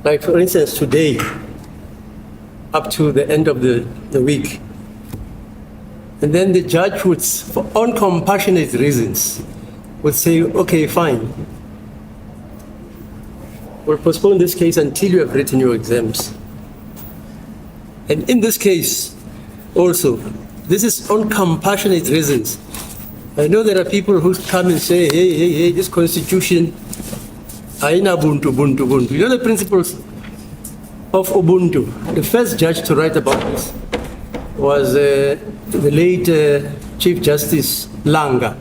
Like, for instance, today, up to the end of the week. And then the judge would, for uncompassionate reasons, would say, okay, fine. We'll postpone this case until you have written your exams. And in this case, also, this is on compassionate reasons. I know there are people who come and say, hey, this constitution, aina Ubuntu. You know the principles of Ubuntu. The first judge to write about this was the late Chief Justice Langa.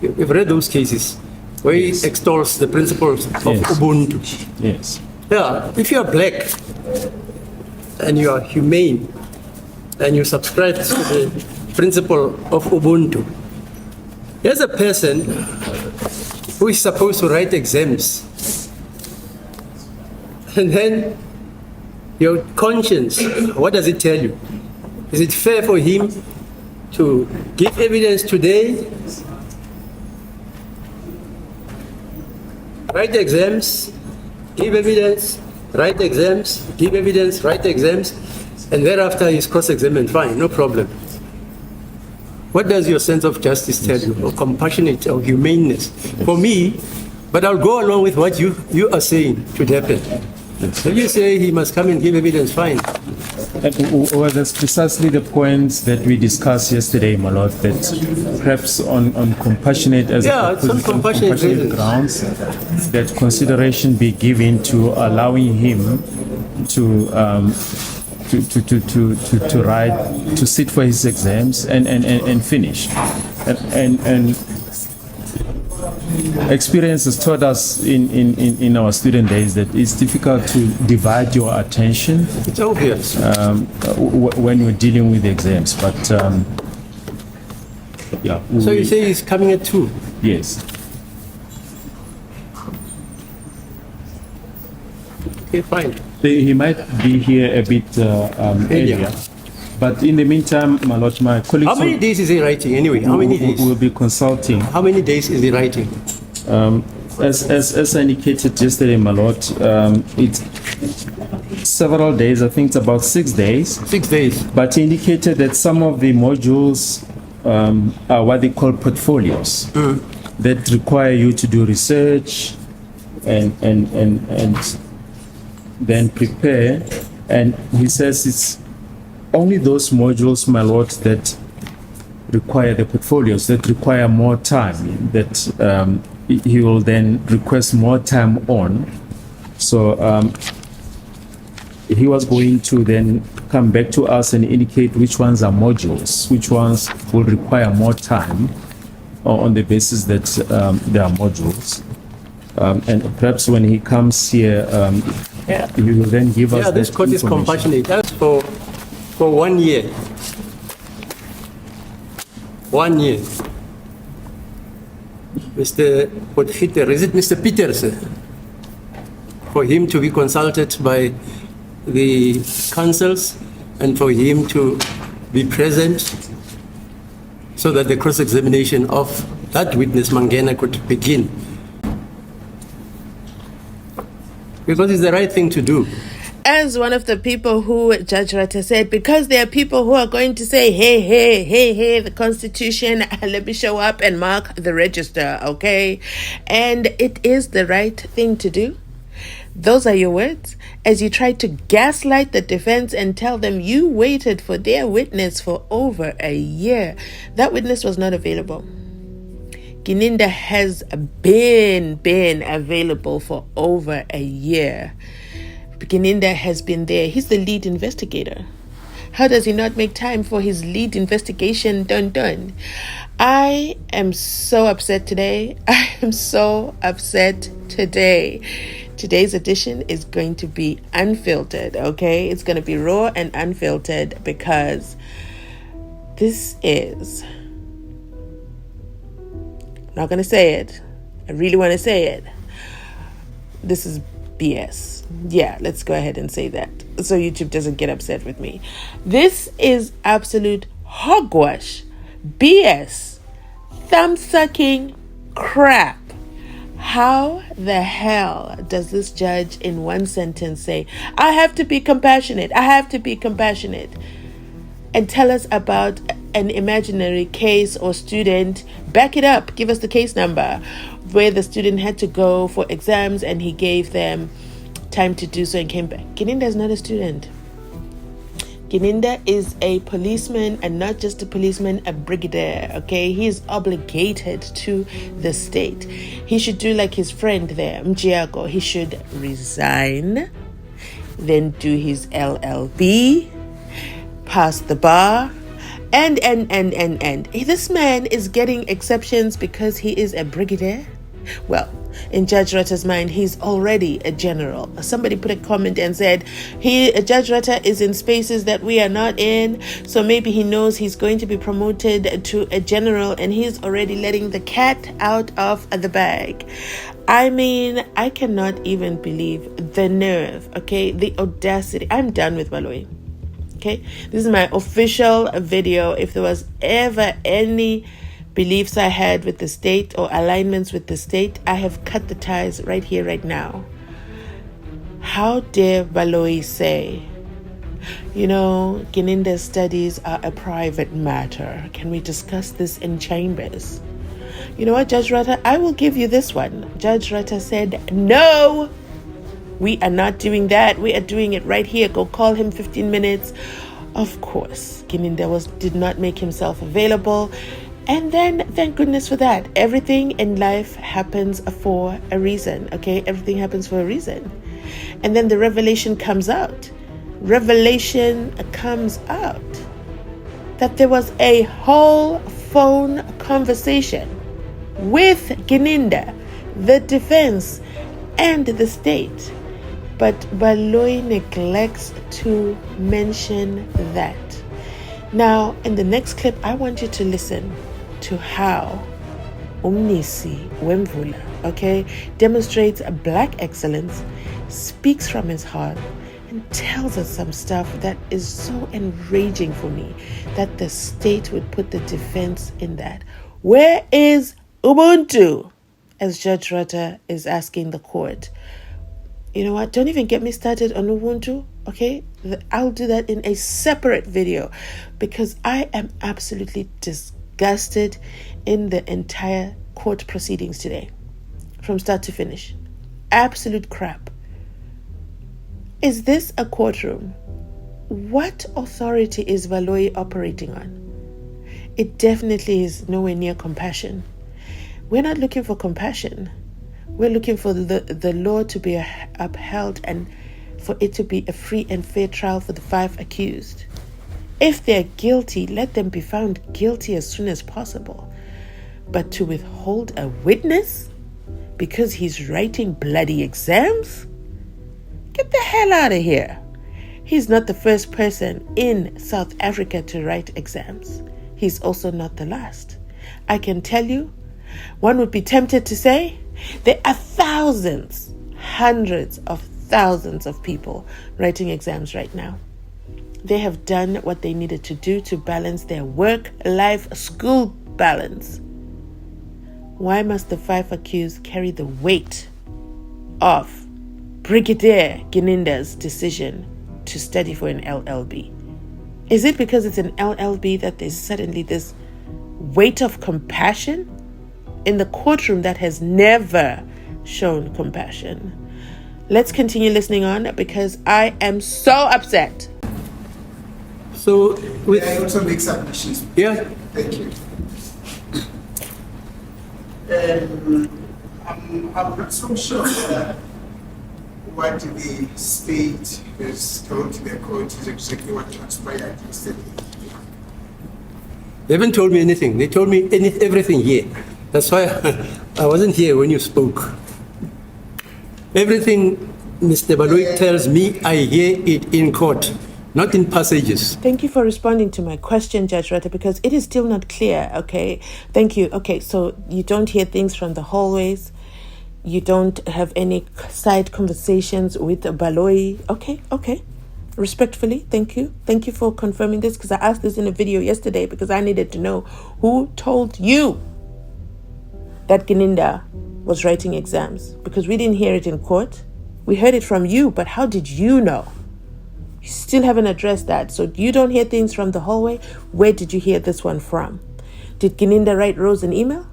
You've read those cases where he extols the principles of Ubuntu. Yes. Yeah, if you are black and you are humane and you subscribe to the principle of Ubuntu, here's a person who is supposed to write exams. And then your conscience, what does it tell you? Is it fair for him to give evidence today, write exams, give evidence, write exams, give evidence, write exams, and thereafter he's cross-examined? Fine, no problem. What does your sense of justice tell you, or compassionate, or humaneness? For me, but I'll go along with what you are saying should happen. If you say he must come and give evidence, fine. Well, that's precisely the points that we discussed yesterday, my lord, that perhaps on compassionate it's on compassionate grounds, that consideration be given to allowing him to write, to sit for his exams and finish. And experience has taught us in our student days that it's difficult to divide your attention. It's obvious. When you're dealing with exams, but yeah. So you say he's coming at 2? Yes. Okay, fine. He might be here a bit earlier. But in the meantime, my lord, my colleagues... How many days is he writing anyway? How many days? We'll be consulting. How many days is he writing? As I indicated yesterday, my lord, it's several days. I think it's about 6 days. 6 days. But he indicated that some of the modules are what they call portfolios that require you to do research and then prepare. And he says it's only those modules, my lord, that require the portfolios, that require more time, that he will then request more time on. So he was going to then come back to us and indicate which ones are modules, which ones will require more time on the basis that they are modules. And perhaps when he comes here, he will then give us this court is compassionate. That's for 1 year. 1 year. Mr. Potgieter, is it Mr. Peters? For him to be consulted by the counsels and for him to be present so that the cross-examination of that witness, Mangena, could begin. Because it's the right thing to do. As one of the people who Judge Rata said, because there are people who are going to say, hey, the Constitution, let me show up and mark the register, okay? And it is the right thing to do. Those are your words. As you try to gaslight the defense and tell them you waited for their witness for over a year. That witness was not available. Gininda has been available for over a year. Gininda has been there. He's the lead investigator. How does he not make time for his lead investigation done? I am so upset today. Today's edition is going to be unfiltered, okay? It's going to be raw and unfiltered because this is... I'm not going to say it. I really want to say it. This is BS. Yeah, let's go ahead and say that so YouTube doesn't get upset with me. This is absolute hogwash, BS, thumb-sucking crap. How the hell does this judge in one sentence say, I have to be compassionate, I have to be compassionate, and tell us about an imaginary case or student, back it up, give us the case number, where the student had to go for exams and he gave them time to do so and came back? Gininda is not a student. Gininda is a policeman, and not just a policeman, a brigadier, okay? He is obligated to the state. He should do like his friend there, Mjiago. He should resign, then do his LLB, pass the bar, and. This man is getting exceptions because he is a brigadier? Well, in Judge Ratta's mind, he's already a general. Somebody put a comment and said, Judge Ratta is in spaces that we are not in, so maybe he knows he's going to be promoted to a general and he's already letting the cat out of the bag. I mean, I cannot even believe the nerve, okay, the audacity. I'm done with Baloyi. Okay, this is my official video. If there was ever any beliefs I had with the state or alignments with the state, I have cut the ties right here, right now. How dare Baloyi say, Gininda's studies are a private matter. Can we discuss this in chambers? You know what, Judge Ratta? I will give you this one. Judge Ratta said, no, we are not doing that. We are doing it right here. Go call him 15 minutes. Of course, Gininda did not make himself available. And then, thank goodness for that. Everything in life happens for a reason, okay? Everything happens for a reason. And then the revelation comes out. Revelation comes out that there was a whole phone conversation with Gininda, the defense, and the state. But Baloyi neglects to mention that. Now, in the next clip, I want you to listen to how Mnisi Wemvula, okay, demonstrates a black excellence, speaks from his heart, and tells us some stuff that is so enraging for me, that the state would put the defense in that. Where is Ubuntu? As Judge Ratta is asking the court. You know what? Don't even get me started on Ubuntu, okay? I'll do that in a separate video because I am absolutely disgusted in the entire court proceedings today, from start to finish. Absolute crap. Is this a courtroom? What authority is Baloyi operating on? It definitely is nowhere near compassion. We're not looking for compassion. We're looking for the law to be upheld and for it to be a free and fair trial for the 5 accused. If they're guilty, let them be found guilty as soon as possible. But to withhold a witness because he's writing bloody exams? Get the hell out of here. He's not the first person in South Africa to write exams. He's also not the last. I can tell you, one would be tempted to say, there are thousands, hundreds of thousands of people writing exams right now. They have done what they needed to do to balance their work-life school balance. Why must the 5 accused carry the weight of Brigadier Gininda's decision to study for an LLB? Is it because it's an LLB that there's suddenly this weight of compassion in the courtroom that has never shown compassion? Let's continue listening on because I am so upset. So, with, I also make submissions. yeah, Thank you. I'm not so sure what the state has told to the court is exactly what transpired yesterday. they haven't told me anything. They told me everything here. That's why I wasn't here when you spoke. Everything Mr. Baloyi tells me, I hear it in court, not in passages. Thank you for responding to my question, Judge Ratta, because it is still not clear, okay? Thank you. Okay, so you don't hear things from the hallways. You don't have any side conversations with Baloyi. Okay. Respectfully, thank you. Thank you for confirming this because I asked this in a video yesterday because I needed to know who told you that Gininda was writing exams? Because we didn't hear it in court. We heard it from you, but how did you know? You still haven't addressed that. So you don't hear things from the hallway. Where did you hear this one from? Did Gininda write Rose an email?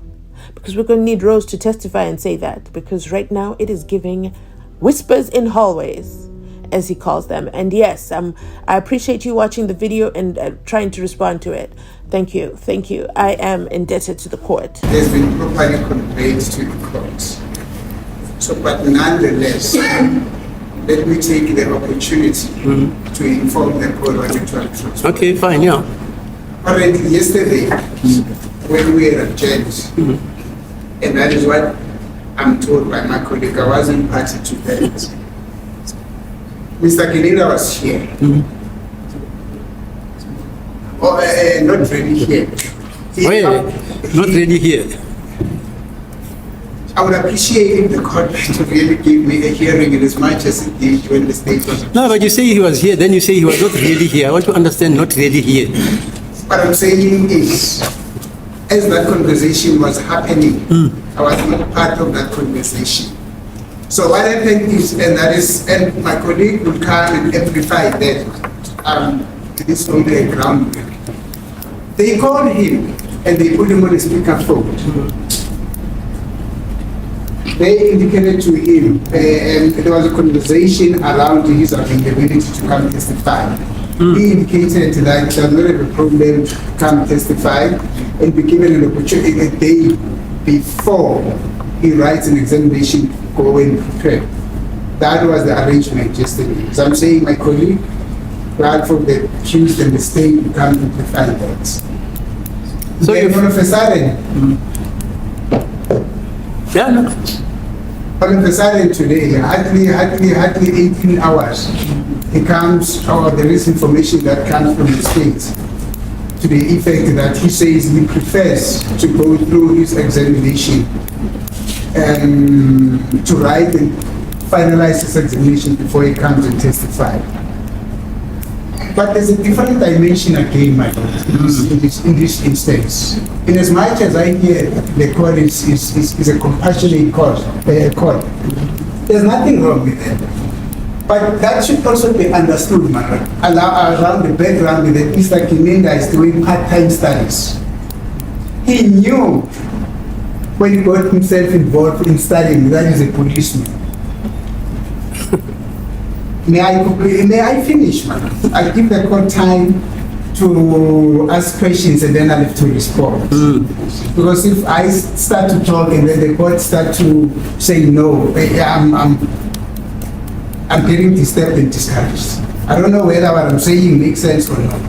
Because we're going to need Rose to testify and say that. Because right now it is giving whispers in hallways, as he calls them. And yes, I appreciate you watching the video and trying to respond to it. Thank you. Thank you. I am indebted to the court. Has been properly conveyed to the court. So, but nonetheless, let me take the opportunity to inform the court what it was. Okay, fine, yeah. Apparently, yesterday, when we were adjourned, and that is what I'm told by my colleague, I wasn't party to that. Mr. Gininda was here. Not really here. Not really here. I would appreciate if the court to really give me a hearing in as much as it did when the state was. No, but you say he was here, then you say he was not really here. I want to understand not really here. What I'm saying is, as that conversation was happening, I was not part of that conversation. So what happened is, and my colleague will come and amplify that this on the groundwork. They called him and they put him on a speakerphone. They indicated to him, and there was a conversation around his availability to come testify. He indicated that he does not have a problem to come testify and be given an opportunity a day before he writes an examination to go and prepare. That was the arrangement yesterday. So I'm saying my colleague, right from the accused and the state to come and testify that. So then all of a sudden, yeah, no. all of a sudden today, hardly 18 hours, it comes, or there is information that comes from the state to the effect that he says he prefers to go through his examination and to write and finalize his examination before he comes and testify. But there's a different dimension again, my lord, in this instance. In as much as I hear the court is a compassionate court, there's nothing wrong with that. But that should also be understood, my lord, around the background that Mr. Gininda is doing part-time studies. He knew when he got himself involved in studying that he's a policeman. May I finish, man? I'll give the court time to ask questions and then I'll have to respond. Because if I start to talk and then the court start to say no, I'm getting disturbed and discouraged. I don't know whether what I'm saying makes sense or not.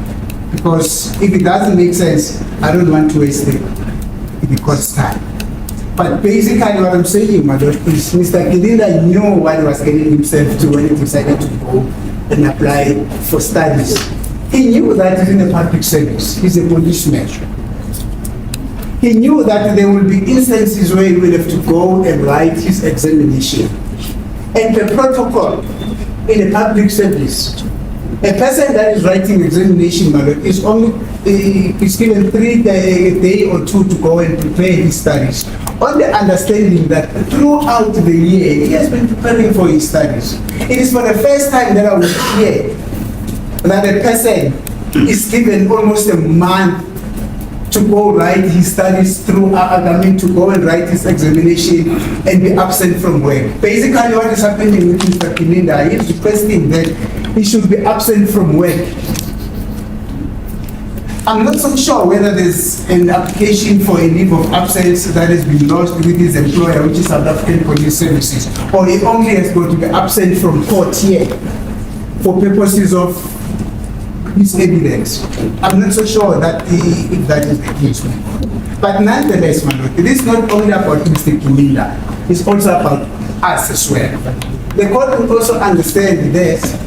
Because if it doesn't make sense, I don't want to waste the court's time. But basically what I'm saying, my lord, is Mr. Gininda knew what he was getting himself to when he decided to go and apply for studies. He knew that he's in a public service. He's a policeman. He knew that there will be instances where he will have to go and write his examination. And the protocol in a public service, a person that is writing examination, my lord, is only is given a day or two to go and prepare his studies, on the understanding that throughout the year he has been preparing for his studies. It is for the first time that I will hear that a person is given almost a month to go write his studies to go and write his examination and be absent from work. Basically what is happening with Mr. Gininda, he is requesting that he should be absent from work. I'm not so sure whether there's an application for a leave of absence that has been lodged with his employer, which is South African Police Services, or he only has got to be absent from court here for purposes of his evidence. I'm not so sure that if that is the case. But nonetheless, my lord, it is not only about Mr. Gininda, it's also about us as well. The court will also understand this.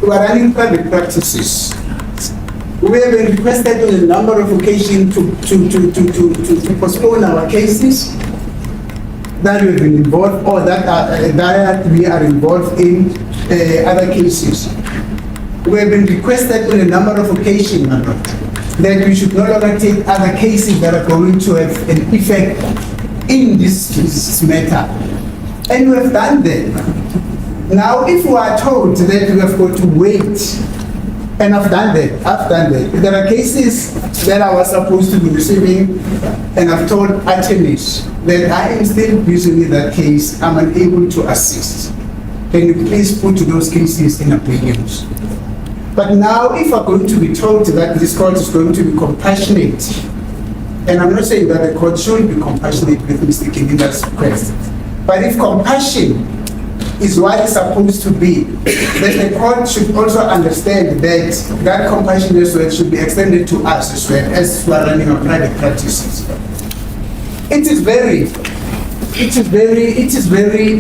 We are running private practices. We have been requested on a number of occasions to postpone our cases that we've been involved or that we are involved in other cases. We have been requested on a number of occasions that we should no longer take other cases that are going to have an effect in this matter. And we have done that. Now, if we are told that we have got to wait, and I've done that. There are cases that I was supposed to be receiving, and I've told attorneys that I am still busy with that case, I'm unable to assist. Can you please put those cases in abeyance? But now, if I'm going to be told that this court is going to be compassionate, and I'm not saying that the court should be compassionate with Mr. Gininda's request, but if compassion is what it's supposed to be, then the court should also understand that that compassion as well should be extended to us as well as we are running our private practices. It is very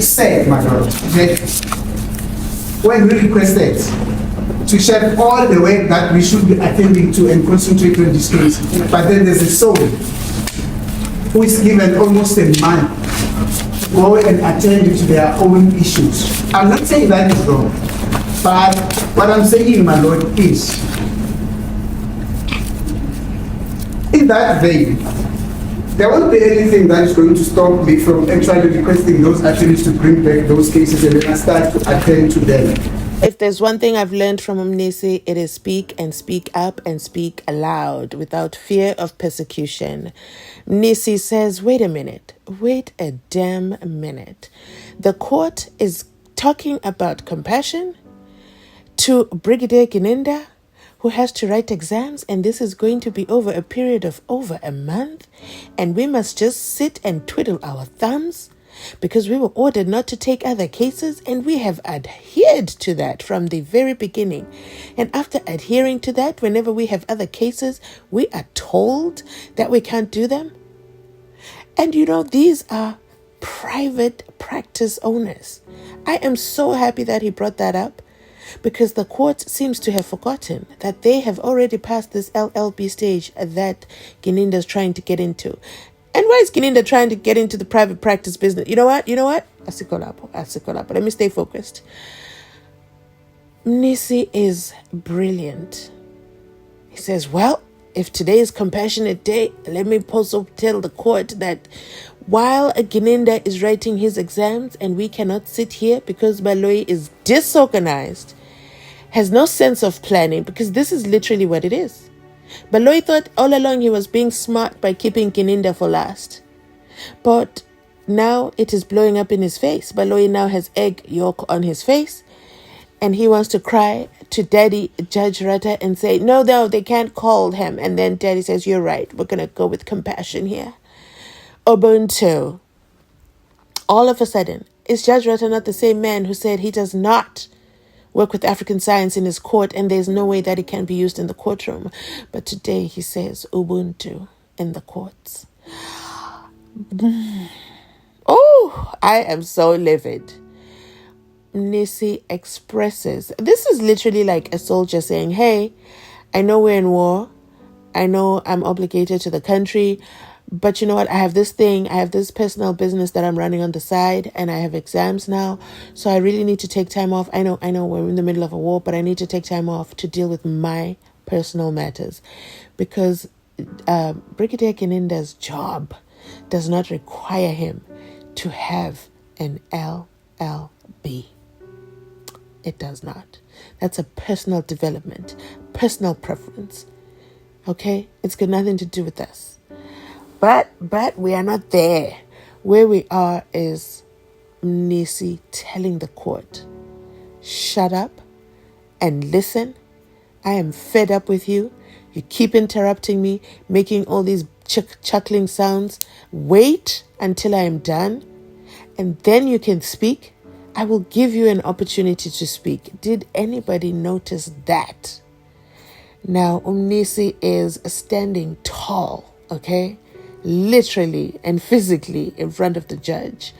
sad, my lord, that when we requested to shed all the work that we should be attending to and concentrate on this case, but then there's a soul who is given almost a month to go and attend to their own issues. I'm not saying that is wrong, but what I'm saying, my lord, is in that vein, there won't be anything that is going to stop me from actually requesting those attorneys to bring back those cases and then I start to attend to them. If there's one thing I've learned from Mnisi, it is speak and speak up and speak aloud without fear of persecution. Mnisi says, wait a damn minute. The court is talking about compassion to Brigadier Gininda, who has to write exams, and this is going to be over a period of over a month, and we must just sit and twiddle our thumbs because we were ordered not to take other cases, and we have adhered to that from the very beginning. And after adhering to that, whenever we have other cases, we are told that we can't do them. And you know, these are private practice owners. I am so happy that he brought that up, because the court seems to have forgotten that they have already passed this LLB stage that Gininda is trying to get into. And why is Gininda trying to get into the private practice business? You know what? Asikolapo. Let me stay focused. Mnisi is brilliant. He says, well, if today is Compassionate Day, let me also tell the court that while Gininda is writing his exams and we cannot sit here because Baloyi is disorganized, has no sense of planning, because this is literally what it is. Baloyi thought all along he was being smart by keeping Gininda for last. But now it is blowing up in his face. Baloyi now has egg yolk on his face, and he wants to cry to Daddy, Judge Rata, and say, no, they can't call him. And then Daddy says, you're right, we're going to go with compassion here. Ubuntu. All of a sudden, is Judge Rata not the same man who said he does not work with African science in his court and there's no way that it can be used in the courtroom? But today he says Ubuntu in the courts. Oh, I am so livid. Mnisi expresses, this is literally like a soldier saying, hey, I know we're in war. I know I'm obligated to the country. But you know what? I have this personal business that I'm running on the side, and I have exams now. So I really need to take time off. I know we're in the middle of a war, but I need to take time off to deal with my personal matters, because Brigadier Gininda's job does not require him to have an LLB. It does not. That's a personal development, personal preference. Okay? It's got nothing to do with us. But we are not there. Where we are is Mnisi telling the court, shut up and listen. I am fed up with you. You keep interrupting me, making all these chuckling sounds. Wait until I am done, and then you can speak. I will give you an opportunity to speak. Did anybody notice that? Now, Mnisi is standing tall, okay? Literally and physically in front of the judge.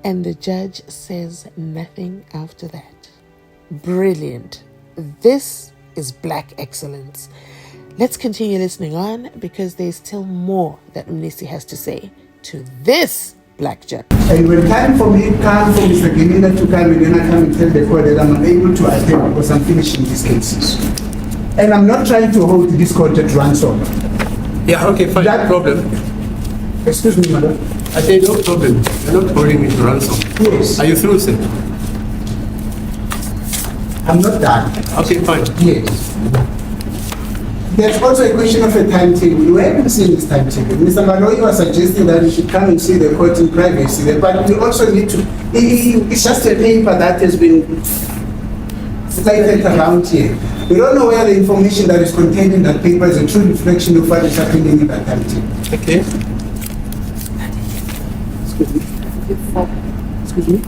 And the judge says nothing after that. Brilliant. This is black excellence. Let's continue listening on, because there's still more that Mnisi has to say to this black judge. And when time for me comes for Mr. Gininda to come, and then I come and tell the court that I'm unable to attend because I'm finishing these cases. And I'm not trying to hold this court at ransom. Yeah, okay, fine. That problem. Excuse me, madam. I say no problem. You're not holding me to ransom. Yes. Are you through, sir? I'm not done. Okay, fine. Yes. There's also a question of a timetable. We haven't seen this timetable. Mr. Baloyi was suggesting that we should come and see the court in privacy, but we also need to. It's just a paper that has been cited around here. We don't know whether the information that is contained in that paper is a true reflection of what is happening in that timetable. Okay. Excuse me.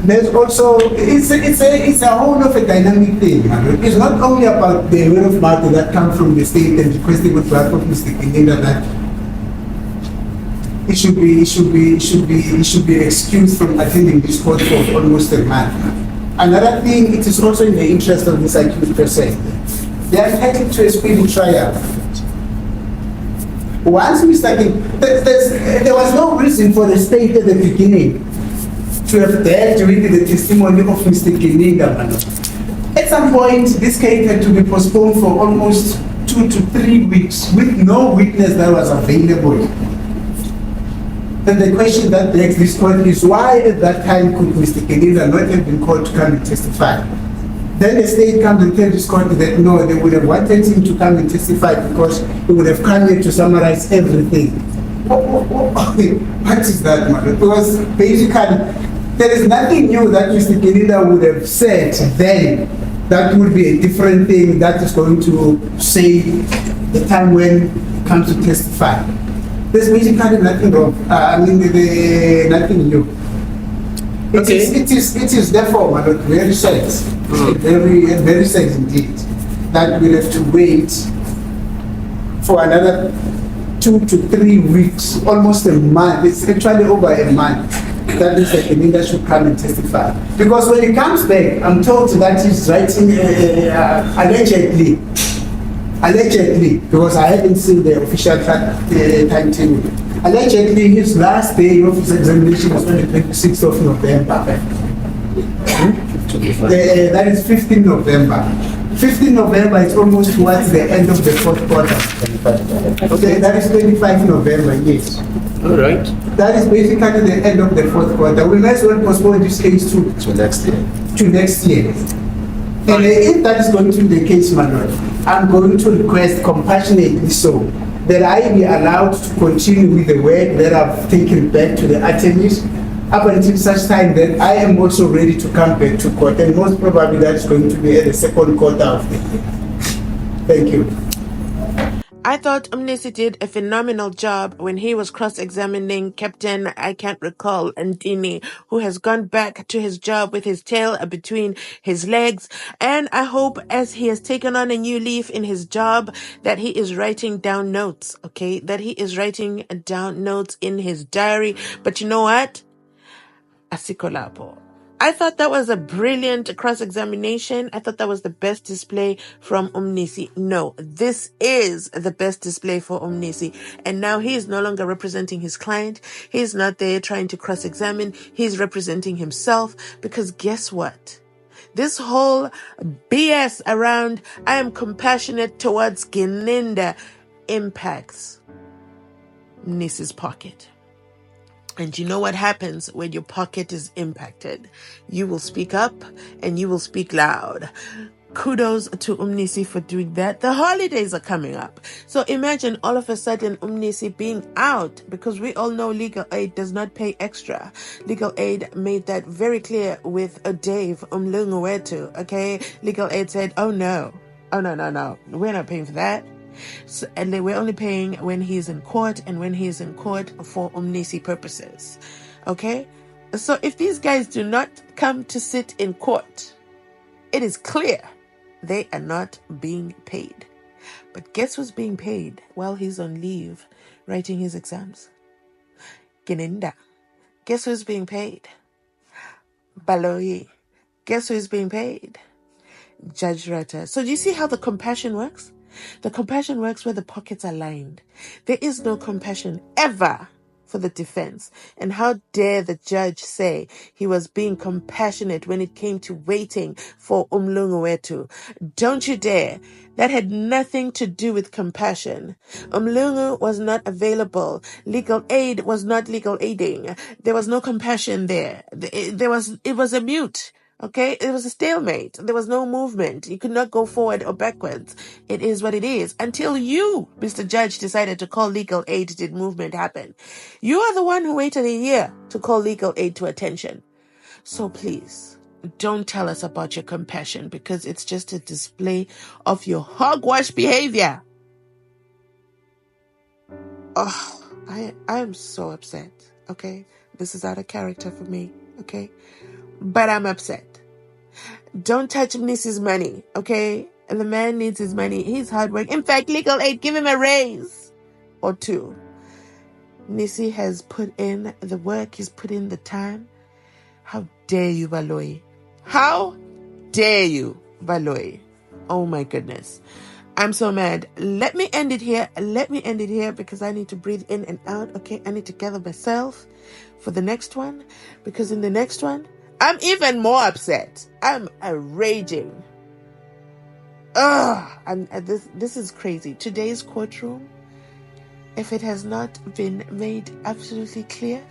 There's also, it's a whole of a dynamic thing. It's not only about the word of mouth that comes from the state and requesting on behalf of Mr. Gininda that it should be excused from attending this court for almost a month. Another thing, it is also in the interest of this accused person. They are entitled to a speedy trial. Once Mr. there was no reason for the state at the beginning to have dared to read the testimony of Mr. Gininda. At some point, this case had to be postponed for almost 2 to 3 weeks with no witness that was available. Then the question that begs this court is why at that time could Mr. Gininda not have been called to come and testify? Then the state comes and tells this court that no, they would have wanted him to come and testify because he would have come here to summarize everything. What is that, man? Because basically, there is nothing new that Mr. Gininda would have said then that would be a different thing that is going to say the time when he comes to testify. There's basically nothing wrong. Nothing new. It is therefore, my Lord, very sad, very sad indeed, that we'll have to wait for another 2 to 3 weeks, almost a month. It's actually over a month that Mr. Gininda should come and testify. Because when he comes back, I'm told that he's writing allegedly, because I haven't seen the official timetable. Allegedly, his last day of his examination was on the 26th of November. That is 15 November. 15 November is almost towards the end of the fourth quarter. Okay, that is 25 November, yes. All right. That is basically the end of the fourth quarter. We might as well postpone this case to next year. And if that is going to be the case, my Lord, I'm going to request compassionately so that I be allowed to continue with the work that I've taken back to the attorneys up until such time that I am also ready to come back to court. And most probably that's going to be at the second quarter of the year. Thank you. I thought Mnisi did a phenomenal job when he was cross-examining Captain, I can't recall, Ndini, who has gone back to his job with his tail between his legs. And I hope as he has taken on a new leaf in his job that he is writing down notes, okay? That he is writing down notes in his diary. But you know what? Asikolapo. I thought that was a brilliant cross-examination. I thought that was the best display from Mnisi. No, this is the best display for Mnisi. And now he is no longer representing his client. He's not there trying to cross-examine. He's representing himself because guess what? This whole BS around I am compassionate towards Gininda impacts Mnisi's pocket. And you know what happens when your pocket is impacted? You will speak up and you will speak loud. Kudos to Mnisi for doing that. The holidays are coming up. So imagine all of a sudden Mnisi being out, because we all know legal aid does not pay extra. Legal aid made that very clear with Dave Umlunguwetu, okay? Legal aid said, oh no, we're not paying for that. So, and they were only paying when he's in court and when he's in court for Mnisi purposes. Okay? So if these guys do not come to sit in court, it is clear they are not being paid. But guess who's being paid while he's on leave writing his exams? Gininda. Guess who's being paid? Baloyi. Guess who's being paid? Judge Rata. So do you see how the compassion works? The compassion works where the pockets are lined. There is no compassion ever for the defense. And how dare the judge say he was being compassionate when it came to waiting for Umlungu Wetu. Don't you dare. That had nothing to do with compassion. Umlungu was not available. Legal aid was not legal aiding. There was no compassion there. It was a mute. Okay, it was a stalemate. There was no movement. You could not go forward or backwards. It is what it is. Until you, Mr. Judge, decided to call legal aid, did movement happen. You are the one who waited a year to call legal aid to attention. So please, don't tell us about your compassion, because it's just a display of your hogwash behavior. Oh, I am so upset. Okay, this is out of character for me. Okay, but I'm upset. Don't touch Mnisi's money, okay? And the man needs his money. He's hard work. In fact, legal aid, give him a raise or two. Mnisi has put in the work. He's put in the time. How dare you, Baloyi? How dare you, Baloyi? Oh my goodness. I'm so mad. Let me end it here. Let me end it here because I need to breathe in and out, okay? I need to gather myself for the next one, because in the next one, I'm even more upset. I'm raging. This is crazy. Today's courtroom, if it has not been made absolutely clear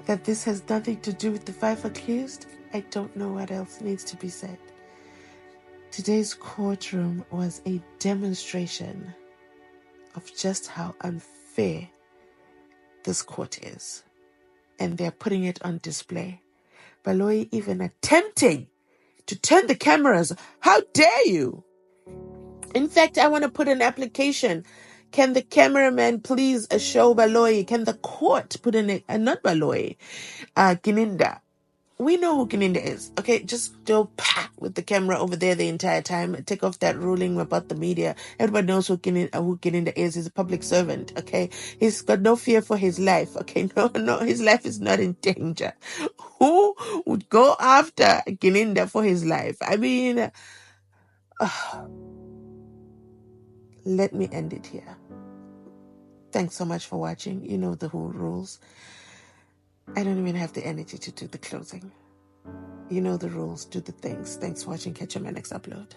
that this has nothing to do with the 5 accused, I don't know what else needs to be said. Today's courtroom was a demonstration of just how unfair this court is. And they're putting it on display. Baloyi even attempting to turn the cameras. How dare you? In fact, I want to put an application. Can the cameraman please show Baloyi? Can the court put in it? Not Baloyi, Gininda. We know who Gininda is. Okay, just go with the camera over there the entire time. Take off that ruling about the media. Everybody knows who Gininda is. He's a public servant. Okay, he's got no fear for his life. Okay, no, his life is not in danger. Who would go after Gininda for his life? I mean, let me end it here. Thanks so much for watching. You know the whole rules. I don't even have the energy to do the closing. You know the rules. Do the things. Thanks for watching. Catch you on my next upload.